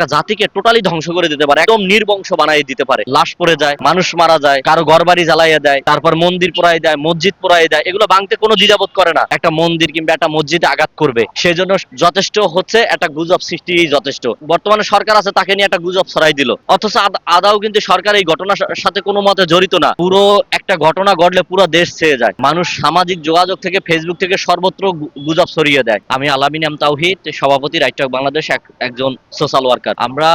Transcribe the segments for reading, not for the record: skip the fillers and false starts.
একটা জাতিকে টোটালি ধ্বংস করে দিতে পারে, একদম নির্বংশ বানিয়ে দিতে পারে। লাশ পড়ে যায়, মানুষ মারা যায়, কারো ঘরবাড়ি জ্বালাইয়া দেয়, তারপর মন্দির পোড়াই দেয়, মসজিদ পোড়াই দেয়। এগুলো ভাঙতে কোনো দ্বিধাবোধ করে না। একটা মন্দির কিংবা একটা মসজিদে আঘাত করবে, সেজন্য যথেষ্ট হচ্ছে একটা গুজব সৃষ্টি যথেষ্ট। বর্তমানে সরকার আছে, তাকে নিয়ে একটা গুজব ছড়াই দিল, অথচ আদাও কিন্তু সরকার এই ঘটনার সাথে কোনো মতে জড়িত না। পুরো একটা ঘটনা ঘটলে পুরো দেশ ছেয়ে যায়। মানুষ সামাজিক যোগাযোগ থেকে, ফেসবুক থেকে সর্বত্র গুজব ছড়িয়ে দেয়। আমি আলামিন এম তাওহিদ, সভাপতি রাইট টক বাংলাদেশ, একজন সোশ্যাল ওয়ার্কার। আমরা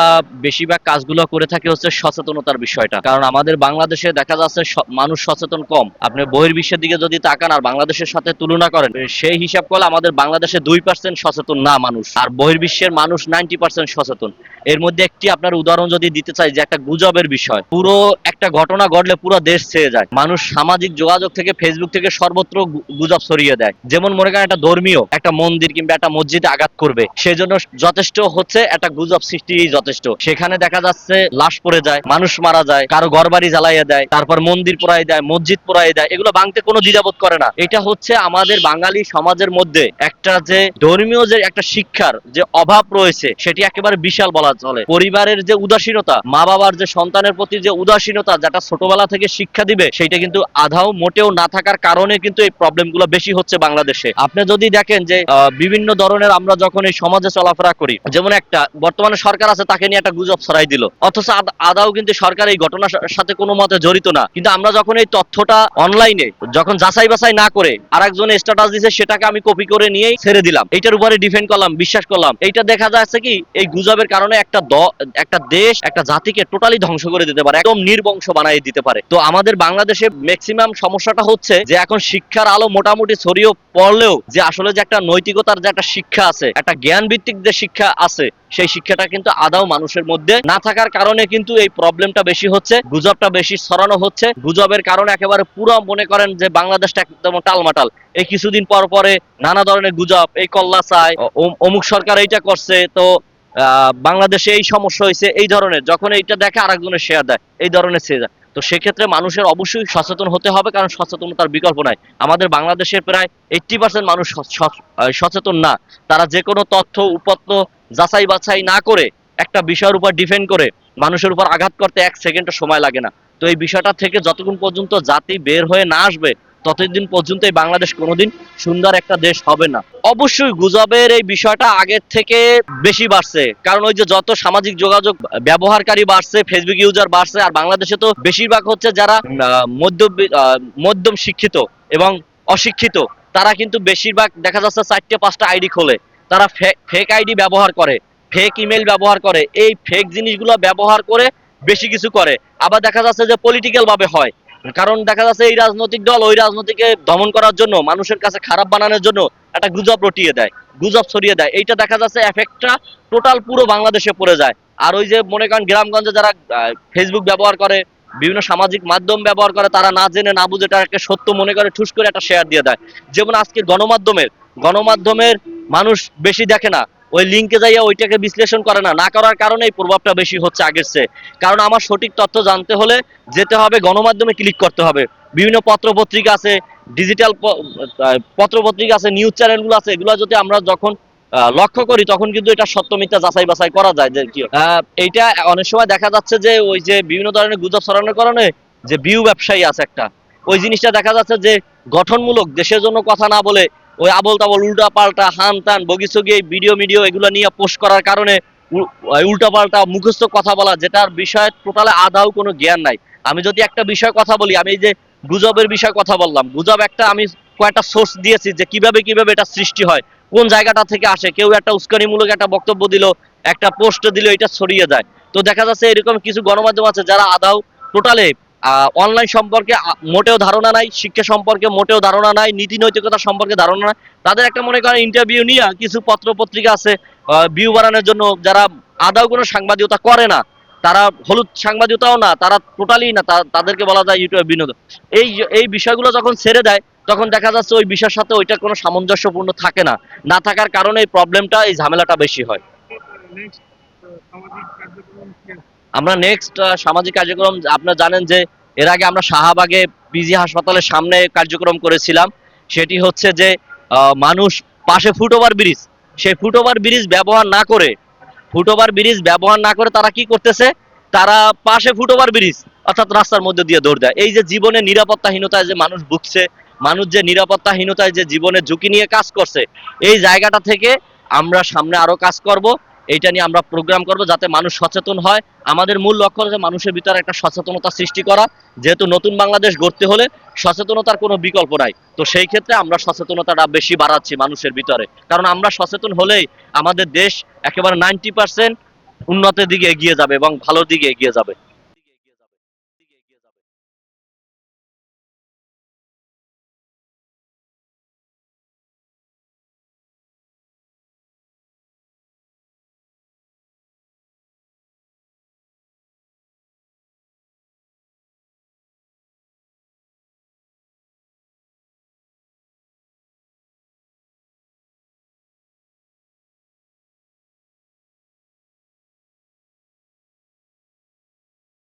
বেশিরভাগ কাজগুলো করে থাকি হচ্ছে সচেতনতার বিষয়টা। কারণ আমাদের বাংলাদেশে দেখা যাচ্ছে মানুষ সচেতন কম। আপনি বহির্বিশ্বের দিকে যদি তাকান আর বাংলাদেশের সাথে তুলনা করেন, সেই হিসাব করলে আমাদের বাংলাদেশে 2% সচেতন না মানুষ, আর বহির্বিশ্বের মানুষ 90% সচেতন। এর মধ্যে একটি আপনার উদাহরণ যদি দিতে চাই, যে একটা গুজবের বিষয়, পুরো একটা ঘটনা ঘটলে পুরো দেশ ছেয়ে যায়। মানুষ সামাজিক যোগাযোগ থেকে, ফেসবুক থেকে সর্বত্র গুজব ছড়িয়ে দেয়। যেমন মনে করেন একটা ধর্মীয় একটা মন্দির কিংবা একটা মসজিদে আঘাত করবে, সেজন্য যথেষ্ট হচ্ছে একটা গুজব সৃষ্টি যথেষ্ট। সেখানে দেখা যাচ্ছে লাশ পড়ে যায়, মানুষ মারা যায়, কারো ঘরবাড়ি জ্বালাইয়া দেয়, তারপর মন্দির পোড়াই দেয়, মসজিদ পোড়াই দেয়। এগুলো ভাঙতে কোনো দ্বিধাবোধ করে না। এটা হচ্ছে আমাদের বাঙালি সমাজের মধ্যে একটা যে ধর্মীয় যে একটা শিক্ষার যে অভাব রয়েছে, সেটি একেবারে বিশাল বলা চলে। পরিবারের যে উদাসীনতা, মা বাবার যে সন্তানের প্রতি যে উদাসীনতা, যেটা ছোটবেলা থেকে শিক্ষা দিবে, সেইটা কিন্তু আধাও মোটেও না থাকার কারণে কিন্তু এই প্রবলেম গুলো বেশি হচ্ছে বাংলাদেশে। আপনি যদি দেখেন যে বিভিন্ন ধরনের আমরা যখন এই সমাজে চলাফেরা করি, যেমন একটা বর্তমানে সরকার আছে, তাকে নিয়ে একটা গুজব ছড়াই দিল, অথচ আদাও কিন্তু সরকার এই ঘটনার সাথে কোনো মতে জড়িত না। কিন্তু আমরা যখন এই তথ্যটা অনলাইনে যখন যাচাই বাছাই না করে আরেকজন স্ট্যাটাস দিছে, সেটাকে আমি কপি করে নিয়েই ছেড়ে দিলাম, এইটার উপরে ডিফেন্ড করলাম, বিশ্বাস করলাম। এইটা দেখা যাচ্ছে কি এই গুজবের কারণে একটা দেশ, একটা জাতিকে টোটালি ধ্বংস করে দিতে পারে, একদম নির্বংশ বানিয়ে দিতে পারে। তো আমাদের বাংলাদেশে ম্যাক্সিমাম সমস্যাটা হচ্ছে যে এখন শিক্ষার আলো মোটামুটি ছড়িয়ে পড়লেও যে আসলে যে একটা নৈতিকতার যে একটা শিক্ষা আছে, একটা জ্ঞান ভিত্তিক যে শিক্ষা আছে, সেই শিক্ষাটা কিন্তু আদাও মানুষের মধ্যে না থাকার কারণে কিন্তু এই প্রবলেমটা বেশি হচ্ছে, গুজবটা বেশি ছড়ানো হচ্ছে। গুজবের কারণে একেবারে পুরো মনে করেন যে বাংলাদেশটা একদম টালমাটাল। এই কিছুদিন পর পরে নানা ধরনের গুজব, এই কল্লা চায়, অমুক সরকার এইটা করছে, তো বাংলাদেশে এই সমস্যা হয়েছে, এই ধরনের যখন এইটা দেখে আরেকজনের শেয়ার দেয়, এই ধরনের ছেড়ে যায়। তো সেক্ষেত্রে মানুষের অবশ্যই সচেতন হতে হবে, কারণ সচেতনতার বিকল্প নাই। আমাদের বাংলাদেশের প্রায় 80% মানুষ সচেতন না। তারা যে কোনো তথ্য উপাত্ত যাচাই বাছাই না করে একটা বিষয়ের উপর ডিফেন্ড করে মানুষের উপর আঘাত করতে 1 সেকেন্ডও সময় লাগে না। তো এই বিষয়টা থেকে যতক্ষণ পর্যন্ত জাতি বের হয়ে না আসবে, ততদিন পর্যন্ত এই বাংলাদেশ কোনোদিন সুন্দর একটা দেশ হবে না। অবশ্যই গুজবের এই বিষয়টা আগের থেকে বেশি বাড়ছে, কারণ ওই যে যত সামাজিক যোগাযোগ ব্যবহারকারী বাড়ছে, ফেসবুক ইউজার বাড়ছে, আর বাংলাদেশে তো বেশিরভাগ হচ্ছে যারা মধ্যম শিক্ষিত এবং অশিক্ষিত, তারা কিন্তু বেশিরভাগ দেখা যাচ্ছে 4টে-5টা আইডি খোলে, তারা ফেক আইডি ব্যবহার করে, ফেক ইমেল ব্যবহার করে, এই ফেক জিনিসগুলো ব্যবহার করে বেশি কিছু করে। আবার দেখা যাচ্ছে যে পলিটিক্যাল ভাবে হয়, কারণ দেখা যাচ্ছে এই রাজনৈতিক দল ওই রাজনীতিকে দমন করার জন্য, মানুষের কাছে খারাপ বানানোর জন্য একটা গুজব রটিয়ে দেয়, গুজব ছড়িয়ে দেয়। এইটা দেখা যাচ্ছে এফেক্টটা টোটাল পুরো বাংলাদেশে পড়ে যায়। আর ওই যে মনে করেন গ্রামগঞ্জে যারা ফেসবুক ব্যবহার করে, বিভিন্ন সামাজিক মাধ্যম ব্যবহার করে, তারা না জেনে না বুঝে এটাকে সত্য মনে করে ঠুস করে একটা শেয়ার দিয়ে দেয়। যেমন আজকে গণমাধ্যমের মানুষ বেশি দেখে না, ওই লিঙ্কে যাইয়া ওইটাকে বিশ্লেষণ করে না, না করার কারণে এই প্রভাবটা বেশি হচ্ছে আগের চেয়ে। কারণ আমার সঠিক তথ্য জানতে হলে যেতে হবে গণমাধ্যমে, ক্লিক করতে হবে। বিভিন্ন পত্র পত্রিকা আছে, ডিজিটাল পত্র পত্রিকা আছে, নিউজ চ্যানেলগুলো আছে, এগুলো যদি আমরা যখন লক্ষ্য করি, তখন কিন্তু এটা সত্য মিথ্যা যাচাই বাছাই করা যায়। যে কি এইটা অনেক সময় দেখা যাচ্ছে যে ওই যে বিভিন্ন ধরনের গুজব ছড়ানোর কারণে যে ভিউ ব্যবসায়ী আছে একটা, ওই জিনিসটা দেখা যাচ্ছে যে গঠনমূলক দেশের জন্য কথা না বলে ওই আবল তাবল উল্টা পাল্টা হান তান বগিসগি ভিডিও এগুলো নিয়ে পোস্ট করার কারণে উল্টা পাল্টা মুখস্থ কথা বলা, যেটার বিষয়ে টোটালে আদাও কোনো জ্ঞান নাই। আমি যদি একটা বিষয় কথা বলি, আমি এই যে গুজবের বিষয়ে কথা বললাম, গুজব একটা আমি কয়েকটা সোর্স দিয়েছি যে কিভাবে এটা সৃষ্টি হয়, কোন জায়গাটা থেকে আসে। কেউ একটা উস্কানিমূলক একটা বক্তব্য দিল, একটা পোস্ট দিল, এটা ছড়িয়ে যায়। তো দেখা যাচ্ছে এরকম কিছু গণমাধ্যম আছে যারা আদাও টোটালে অনলাইন সম্পর্কে মোটেও ধারণা নাই, শিক্ষা সম্পর্কে মোটেও ধারণা নাই, নীতি নৈতিকতা সম্পর্কে ধারণা নাই। তাদের একটা মনে করেন ইন্টারভিউ নিয়ে কিছু পত্র পত্রিকা আছে ভিউ বাড়ানোর জন্য, যারা আদাও কোনো সাংবাদিকতা করে না, তারা হলুদ সাংবাদিকতাও না, তারা টোটালি না, তাদেরকে বলা যায় ইউটিউব বিনোদন। এই বিষয়গুলো যখন ছেড়ে দেয়, তখন দেখা যাচ্ছে ওই বিষয়ের সাথে ওইটা কোনো সামঞ্জস্যপূর্ণ থাকে না, না থাকার কারণে এই প্রবলেমটা, এই ঝামেলাটা বেশি হয়। আমরা নেক্সট সামাজিক কার্যক্রম, আপনারা জানেন যে এর আগে আমরা শাহবাগে পিজি হাসপাতালের সামনে কার্যক্রম করেছিলাম। সেটি হচ্ছে যে মানুষ পাশে ফুটওভার ব্রিজ, সেই ফুটওভার ব্রিজ ব্যবহার না করে ফুটওভার ব্রিজ ব্যবহার না করে তারা কি করতেছে, তারা পাশে ফুটওভার ব্রিজ অর্থাৎ রাস্তার মধ্যে দিয়ে দৌড় দেয়। এই যে জীবনের নিরাপত্তাহীনতায় যে মানুষ ভুগছে, মানুষ যে নিরাপত্তাহীনতায় যে জীবনের ঝুঁকি নিয়ে কাজ করছে, এই জায়গাটা থেকে আমরা সামনে আরো কাজ করব। এইটা নিয়ে আমরা প্রোগ্রাম করব যাতে মানুষ সচেতন হয়। আমাদের মূল লক্ষ্য হচ্ছে মানুষের ভিতরে একটা সচেতনতা সৃষ্টি করা। যেহেতু নতুন বাংলাদেশ গড়তে হলে সচেতনতার কোনো বিকল্প নাই, তো সেই ক্ষেত্রে আমরা সচেতনতাটা বেশি বাড়াচ্ছি মানুষের ভিতরে। কারণ আমরা সচেতন হলেই আমাদের দেশ একেবারে 90% উন্নতির দিকে এগিয়ে যাবে এবং ভালোর দিকে এগিয়ে যাবে।